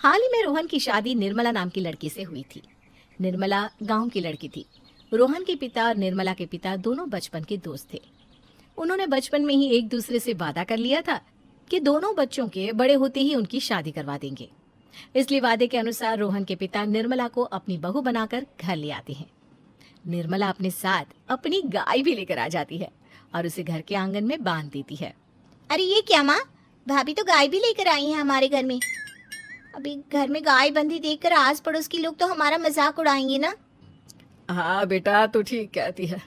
हाल ही में रोहन की शादी निर्मला नाम की लड़की से हुई थी। निर्मला गांव की लड़की थी। रोहन के पिता और निर्मला के पिता दोनों बचपन के दोस्त थे। उन्होंने बचपन में ही एक दूसरे से वादा कर लिया था कि दोनों बच्चों के बड़े होते ही उनकी शादी करवा देंगे। इसलिए वादे के अनुसार रोहन के पिता निर्मला को अपनी बहू बनाकर घर ले आते हैं। निर्मला अपने साथ अपनी गाय भी लेकर आ जाती है और उसे घर के आंगन में बांध देती है। अरे ये क्या माँ, भाभी तो गाय भी लेकर आई है हमारे घर में। अभी घर में गाय बंधी देखकर आस पड़ोस के लोग तो हमारा मजाक उड़ाएंगे ना। हाँ बेटा, तू ठीक कहती है,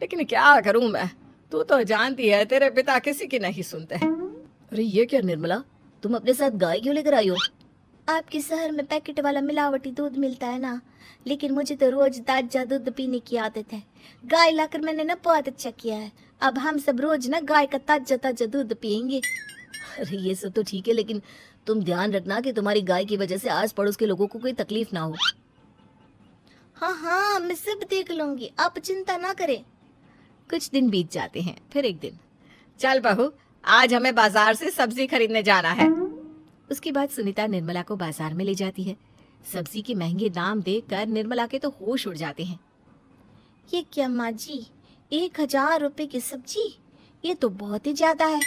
लेकिन क्या करूं मैं, तू तो जानती है तेरे पिता किसी की नहीं सुनते हैं। अरे ये क्या निर्मला, तुम अपने साथ गाय क्यों लेकर आई हो? आपके शहर में पैकेट वाला मिलावटी दूध मिलता है ना, लेकिन मुझे तो रोज ताजा दूध पीने की आदत है। गाय लाकर मैंने ना बहुत अच्छा किया है। अब हम सब रोज ना गाय का ताजा ताजा दूध पियेंगे। अरे ये सब तो ठीक है, लेकिन तुम ध्यान रखना कि तुम्हारी गाय की वजह से आस पड़ोस के लोगों को कोई तकलीफ ना हो। हाँ हाँ, मैं सब देख लूंगी, आप चिंता ना करें। कुछ दिन बीत जाते हैं। फिर एक दिन, चल बहू, आज हमें बाजार से सब्जी खरीदने जाना है। उसके बाद सुनीता निर्मला को बाजार में ले जाती है। सब्जी के महंगे दाम देखकर निर्मला के तो होश उड़ जाते हैं। ये क्या माँ जी, 1000 रुपए की सब्जी, ये तो बहुत ही ज्यादा है।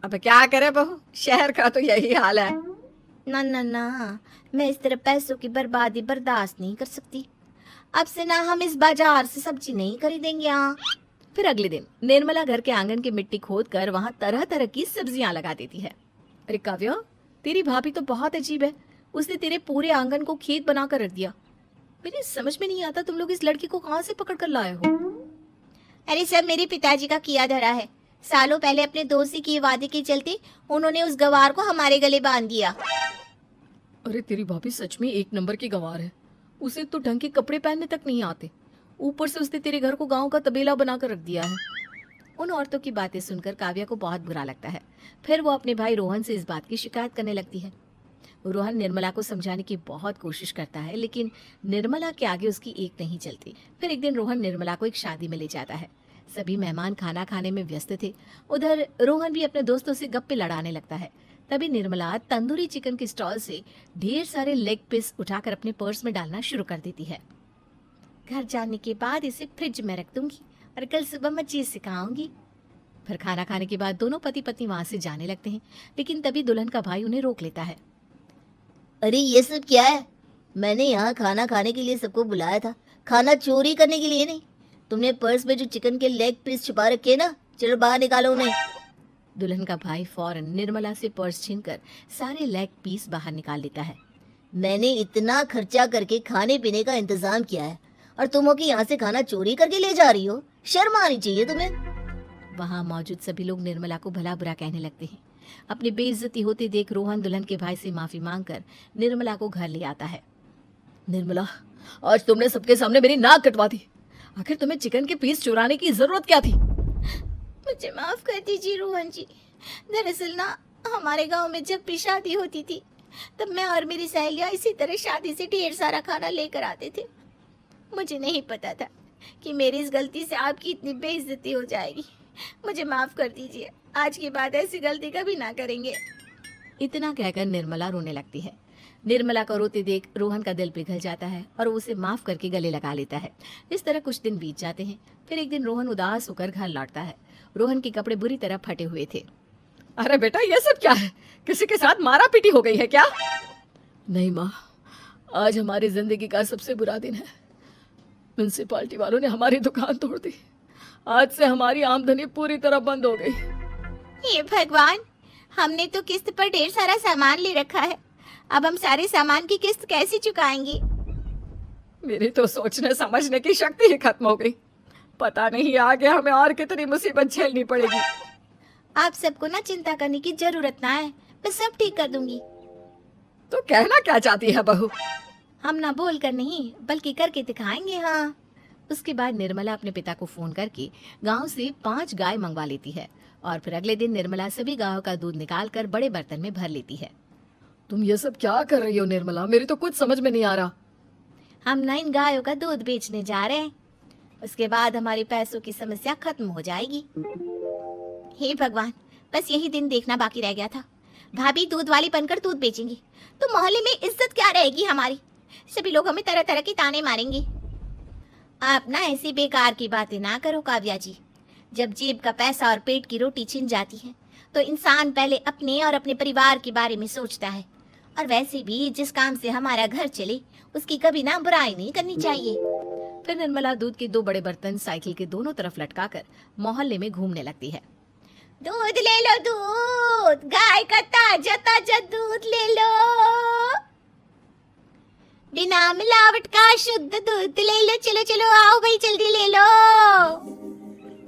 अब क्या करे बहू, शहर का तो यही हाल है। ना ना ना, मैं इस तरह पैसों की बर्बादी बर्दाश्त नहीं कर सकती। अब से ना हम इस बाजार से सब्जी नहीं खरीदेंगे। हाँ। फिर अगले दिन निर्मला घर के आंगन की मिट्टी खोद कर वहाँ तरह तरह की सब्जियां लगा देती है। अरे काव्या, तेरी भाभी तो बहुत अजीब है, उसने तेरे पूरे आंगन को खेत बना कर रख दिया। मेरी समझ में नहीं आता तुम लोग इस लड़की को कहाँ से पकड़ कर लाए हो। अरे सब मेरे पिताजी का किया धरा है। सालों पहले अपने दोस्त से किए वादे के चलते उन्होंने उस गवार को हमारे गले बांध दिया। अरे तेरी भाभी सच में एक नंबर की गंवार है। उसे तो ढंग के कपड़े पहनने तक नहीं आते, ऊपर से उसने तेरे घर को गांव का तबेला बनाकर रख दिया है। उन औरतों की बातें सुनकर काव्या को बहुत बुरा लगता है। फिर वो अपने भाई रोहन से इस बात की शिकायत करने लगती है। रोहन निर्मला को समझाने की बहुत कोशिश करता है, लेकिन निर्मला के आगे उसकी एक नहीं चलती। फिर एक दिन रोहन निर्मला को एक शादी में ले जाता है। सभी मेहमान खाना खाने में व्यस्त थे। उधर रोहन भी अपने दोस्तों से गप्पे लड़ाने लगता है। तभी निर्मला तंदूरी चिकन के स्टॉल से ढेर सारे लेग पीस उठाकर अपने पर्स में डालना शुरू कर देती है। घर जाने के बाद इसे फ्रिज में रख दूंगी और कल सुबह मैं चीज सिखाऊंगी। फिर खाना खाने के बाद दोनों पति पत्नी वहां से जाने लगते हैं, लेकिन तभी दुल्हन का भाई उन्हें रोक लेता है। अरे ये सब क्या है? मैंने यहाँ खाना खाने के लिए सबको बुलाया था, खाना चोरी करने के लिए नहीं। तुमने पर्स में जो चिकन के लेग पीस छुपा रखे ना, चलो बाहर निकालो उन्हें। दुल्हन का भाई फौरन निर्मला से पर्स छीनकर सारे लेग पीस बाहर निकाल लेता है। मैंने इतना खर्चा करके खाने पीने का इंतजाम किया है और तुम हो कि यहाँ से खाना चोरी करके ले जा रही हो? शर्म आनी चाहिए तुम्हें। वहाँ मौजूद सभी लोग निर्मला को भला बुरा कहने लगते हैं। अपनी बेइज्जती होते देख रोहन दुल्हन के भाई से माफी मांगकर निर्मला को घर ले आता है। निर्मला, आज तुमने सबके सामने मेरी नाक कटवा दी। आखिर तुम्हें चिकन के पीस चुराने की जरूरत क्या थी? मुझे माफ कर दीजिए रोहन जी। दरअसल ना, हमारे गांव में जब भी शादी होती थी तब मैं और मेरी सहेलियां इसी तरह शादी से ढेर सारा खाना लेकर आते थे। मुझे नहीं पता था कि मेरी इस गलती से आपकी इतनी बेइज्जती हो जाएगी। मुझे माफ कर दीजिए, आज के बाद ऐसी गलती कभी ना करेंगे। इतना कहकर निर्मला रोने लगती है। निर्मला को रोते देख रोहन का दिल पिघल जाता है और उसे माफ करके गले लगा लेता है। इस तरह कुछ दिन बीत जाते हैं। फिर एक दिन रोहन उदास होकर घर लौटता है। रोहन के कपड़े बुरी तरह फटे हुए थे। अरे बेटा, ये सब क्या है? किसी के साथ मारा पीटी हो गई है क्या? नहीं माँ, आज हमारी जिंदगी का सबसे बुरा दिन है। म्युनिसिपालिटी वालों ने हमारी दुकान तोड़ दी। आज से हमारी आमदनी पूरी तरह बंद हो गई। हे भगवान, हमने तो किस्त पर ढेर सारा सामान ले रखा है। अब हम सारे सामान की किस्त कैसे चुकाएंगे? मेरी तो सोचने समझने की शक्ति ही खत्म हो गई। पता नहीं आगे हमें और कितनी मुसीबत झेलनी पड़ेगी। आप सबको ना चिंता करने की जरूरत ना है, मैं सब ठीक कर दूंगी। तो कहना क्या चाहती है बहू? हम ना बोल कर नहीं बल्कि करके दिखाएंगे। हाँ। उसके बाद निर्मला अपने पिता को फोन करके गांव से 5 गाय मंगवा लेती है और फिर अगले दिन निर्मला सभी गायों का दूध निकाल कर बड़े बर्तन में भर लेती है। तुम ये सब क्या कर रही हो निर्मला? मेरी तो कुछ समझ में नहीं आ रहा। हम ना इन गायों का दूध बेचने जा रहे हैं, उसके बाद हमारी पैसों की समस्या खत्म हो जाएगी। हे भगवान, बस यही दिन देखना बाकी रह गया था। भाभी दूध वाली बनकर दूध बेचेंगी तो मोहल्ले में इज्जत क्या रहेगी हमारी। सभी लोग हमें तरह तरह के ताने मारेंगे। आप ना ऐसी बेकार की बातें ना करो काव्या जी। जब जेब का पैसा और पेट की रोटी छिन जाती है तो इंसान पहले अपने और अपने परिवार के बारे में सोचता है। और वैसे भी जिस काम से हमारा घर चले उसकी कभी ना बुराई नहीं करनी चाहिए। फिर निर्मला दूध के 2 बड़े बर्तन साइकिल के दोनों तरफ लटकाकर मोहल्ले में घूमने लगती है। दूध ले लो, दूध, गाय का ताजा ताजा दूध ले लो, बिना मिलावट का शुद्ध दूध ले लो, चलो चलो आओ भाई जल्दी ले लो।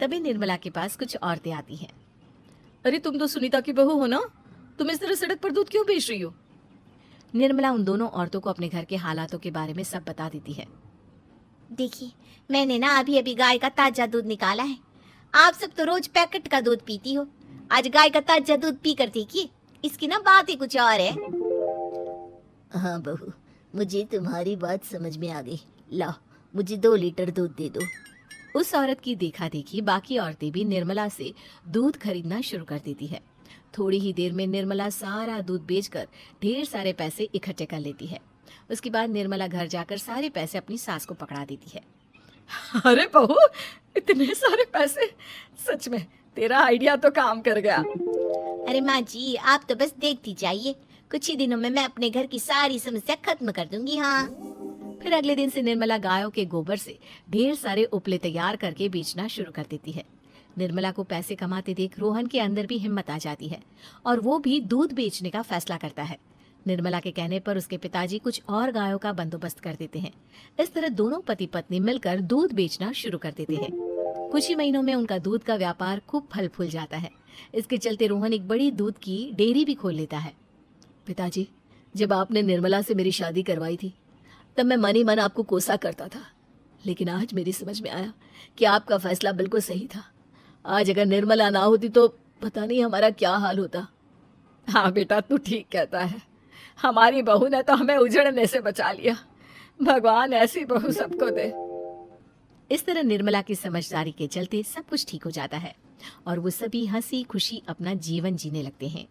तभी निर्मला के पास कुछ औरतें आती हैं। अरे तुम तो सुनीता की बहू हो ना, तुम इस तरह सड़क पर दूध क्यों बेच रही हो? निर्मला उन दोनों औरतों को अपने घर के हालातों के बारे में सब बता देती है। देखिए, मैंने ना अभी अभी गाय का ताजा दूध निकाला है। आप सब तो रोज पैकेट का दूध पीती हो, आज गाय का ताजा दूध पी कर देखिए, इसकी ना बात ही कुछ और है। हाँ बहू, मुझे तुम्हारी बात समझ में आ गई। ला, मुझे 2 लीटर दूध दे दो। उस औरत की देखा देखी बाकी औरतें भी निर्मला से दूध खरीदना शुरू कर देती है। थोड़ी ही देर में निर्मला सारा दूध बेचकर ढेर सारे पैसे इकट्ठे कर लेती है। उसके बाद निर्मला घर जाकर सारे पैसे अपनी सास को पकड़ा देती है। अरे बहू, इतने सारे पैसे, सच में तेरा आइडिया तो काम कर गया। अरे माँ जी, आप तो बस देखती जाइए, कुछ ही दिनों में मैं अपने घर की सारी समस्या खत्म कर दूंगी। हाँ। फिर अगले दिन से निर्मला गायों के गोबर से ढेर सारे उपले तैयार करके बेचना शुरू कर देती है। निर्मला को पैसे कमाते देख रोहन के अंदर भी हिम्मत आ जाती है और वो भी दूध बेचने का फैसला करता है। निर्मला के कहने पर उसके पिताजी कुछ और गायों का बंदोबस्त कर देते हैं। इस तरह दोनों पति पत्नी मिलकर दूध बेचना शुरू कर देते हैं। कुछ ही महीनों में उनका दूध का व्यापार खूब फल फूल जाता है। इसके चलते रोहन एक बड़ी दूध की डेयरी भी खोल लेता है। पिताजी, जब आपने निर्मला से मेरी शादी करवाई थी तब मैं मन ही मन आपको कोसा करता था, लेकिन आज मेरी समझ में आया कि आपका फैसला बिल्कुल सही था। आज अगर निर्मला ना होती तो पता नहीं हमारा क्या हाल होता। हाँ बेटा, तू ठीक कहता है, हमारी बहू ने तो हमें उजड़ने से बचा लिया। भगवान ऐसी बहू सबको दे। इस तरह निर्मला की समझदारी के चलते सब कुछ ठीक हो जाता है और वो सभी हंसी खुशी अपना जीवन जीने लगते हैं।